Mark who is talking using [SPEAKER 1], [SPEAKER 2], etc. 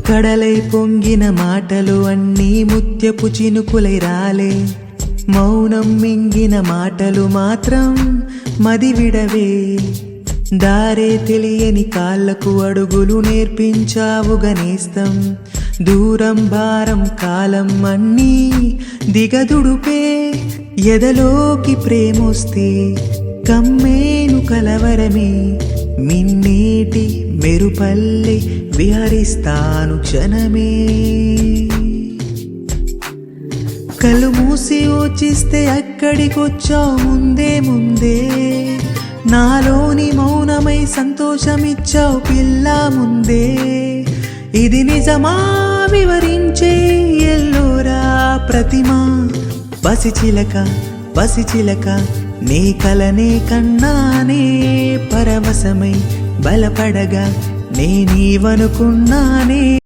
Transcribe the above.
[SPEAKER 1] కడలై పొంగిన మాటలు అన్నీ ముత్యపు చినుకులై రాలే, మౌనం మింగిన మాటలు మాత్రం మదివిడవే. దారే తెలియని కాళ్ళకు అడుగులు నేర్పించావు గనేస్తం, దూరం భారం కాలం అన్నీ దిగదుడుపే. ఎదలోకి ప్రేమొస్తే కమ్మేను కలవరమే, మిన్నేటి మెరుపల్లె విహరిస్తాను క్షణమే. కళ్ళు మూసి యోచిస్తే అక్కడికొచ్చావు ముందే ముందే, నాలోని మౌనమై సంతోషమిచ్చావు పిల్ల ముందే. ఇది నిజమా వివరించే ఎల్లోరా ప్రతిమ, పసిచిలక పసిచిలక నీ కలనే కన్నానే. పరవశమై బలపడగా నే నీవనుకున్నానే.